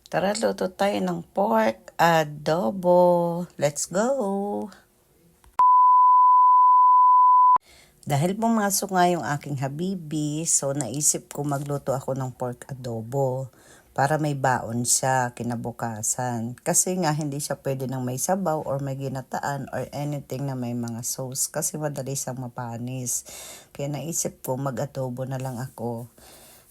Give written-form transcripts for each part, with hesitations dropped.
Tara, luto tayo ng pork adobo. Let's go! Dahil pumasok nga yung aking habibi, so naisip ko magluto ako ng pork adobo para may baon siya kinabukasan. Kasi nga hindi siya pwede ng may sabaw or may ginataan or anything na may mga sauce kasi madali siyang mapanis. Kaya naisip ko mag-adobo na lang ako.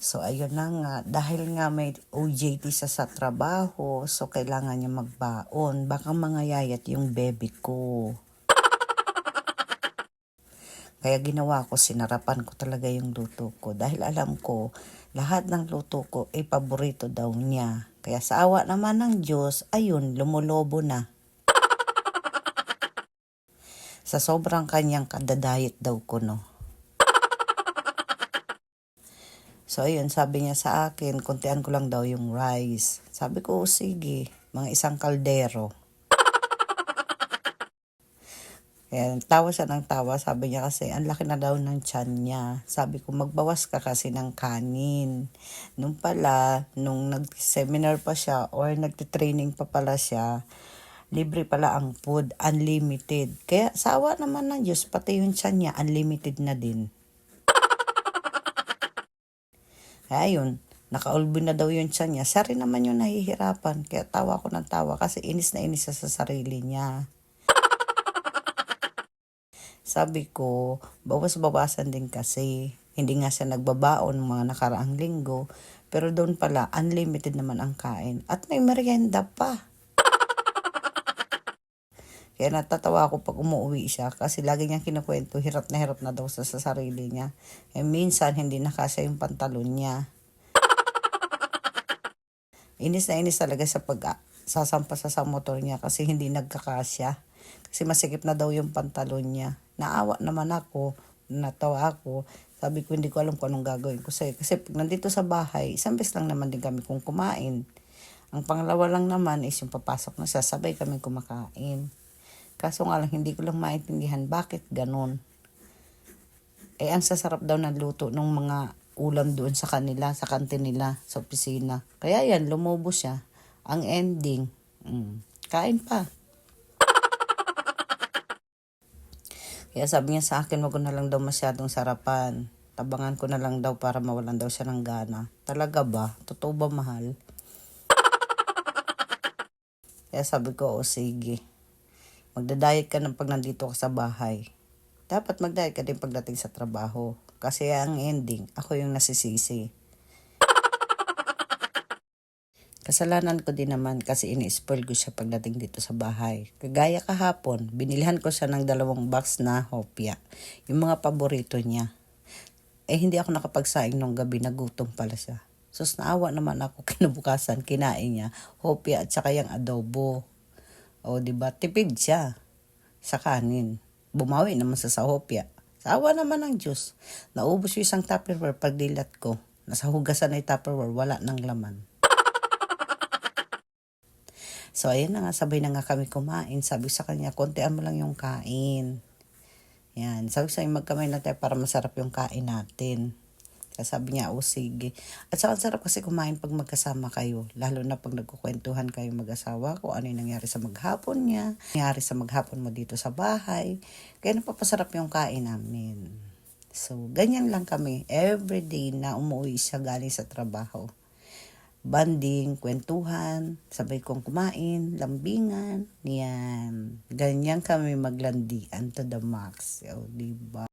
So, ayun na nga. Dahil nga may OJT siya sa trabaho, so kailangan niya magbaon. Baka mangayayat yung baby ko. Kaya ginawa ko, sinarapan ko talaga yung luto ko. Dahil alam ko, lahat ng luto ko ay paborito daw niya. Kaya sa awa naman ng Diyos, ayun, lumulobo na. Sa sobrang kanyang kadadayet daw ko, no. So, ayun, sabi niya sa akin, kontian ko lang daw yung rice. Sabi ko, sige, mga isang kaldero. Kaya tawa siya ng tawa, sabi niya kasi, ang laki na daw ng tiyan niya. Sabi ko, magbawas ka kasi ng kanin. Nung pala, nung nag-seminar pa siya or nagtitraining pa pala siya, libre pala ang food, unlimited. Kaya sa awa naman ng Diyos, pati yung tiyan niya, unlimited na din. Kaya yun, nakaulbi na daw yung tiyan niya. Siya rin naman yung nahihirapan. Kaya tawa ko ng tawa kasi inis na inis siya sa sarili niya. Sabi ko, bawas-bawasan din kasi. Hindi nga siya nagbabaon mga nakaraang linggo. Pero doon pala, unlimited naman ang kain. At may merienda pa. Kaya natatawa ako pag umuwi siya kasi lagi niyang kinukwento, hirap na daw sa sarili niya. Eh minsan, hindi nakasya yung pantalon niya. Inis na inis talaga sa sasampa sa motor niya kasi hindi nagkakasya. Kasi masikip na daw yung pantalon niya. Naawa naman ako, natawa ako. Sabi ko hindi ko alam kung anong gagawin ko sa'yo. Kasi pag nandito sa bahay, isang beses lang naman din kami kung kumain. Ang pangalawa lang naman is yung papasok na siya, sabay kami kumakain. Kaso nga lang, hindi ko lang maintindihan bakit ganun. Eh, ang sasarap daw ng luto ng mga ulam doon sa kanila, sa kantin nila, sa opisina. Kaya yan, lumobo siya. Ang ending, kain pa. Kaya sabi niya sa akin, wag ko na lang daw masyadong sarapan. Tabangan ko na lang daw para mawalan daw siya ng gana. Talaga ba? Totoo ba, mahal? Kaya sabi ko, o sige. Magda-diet ka ng pag nandito ka sa bahay. Dapat mag-diet ka din pagdating sa trabaho. Kasi ang ending, ako yung nasisisi. Kasalanan ko din naman kasi ini-spoil ko siya pagdating dito sa bahay. Kagaya kahapon, binilhan ko siya ng 2 box na hopya. Yung mga paborito niya. Eh hindi ako nakapagsaing nung gabi, nagutom pala siya. Sus, naawa naman ako kinabukasan, kinain niya hopya at saka yung adobo. O diba, tipid siya sa kanin. Bumawi naman sa hopya. Sa awa naman ng Diyos. Naubos yung isang Tupperware pagdilat ko. Nasa hugasan na yung Tupperware, wala ng laman. So, ayan na nga, sabay na nga kami kumain. Sabi sa kanya, kontian mo lang yung kain. Yan, sabi sa kanya, magkamay na tayo para masarap yung kain natin. Kaya sabi niya, sige. At saka sarap kasi kumain pag magkasama kayo. Lalo na pag nagkukwentuhan kayo mag-asawa kung ano yung nangyari sa maghapon niya. Nangyari sa maghapon mo dito sa bahay. Kaya napapasarap yung kain namin. So, ganyan lang kami. Everyday na umuwi siya galing sa trabaho. Banding, kwentuhan, sabay kong kumain, lambingan, yan. Ganyan kami maglandian to the max. O, diba?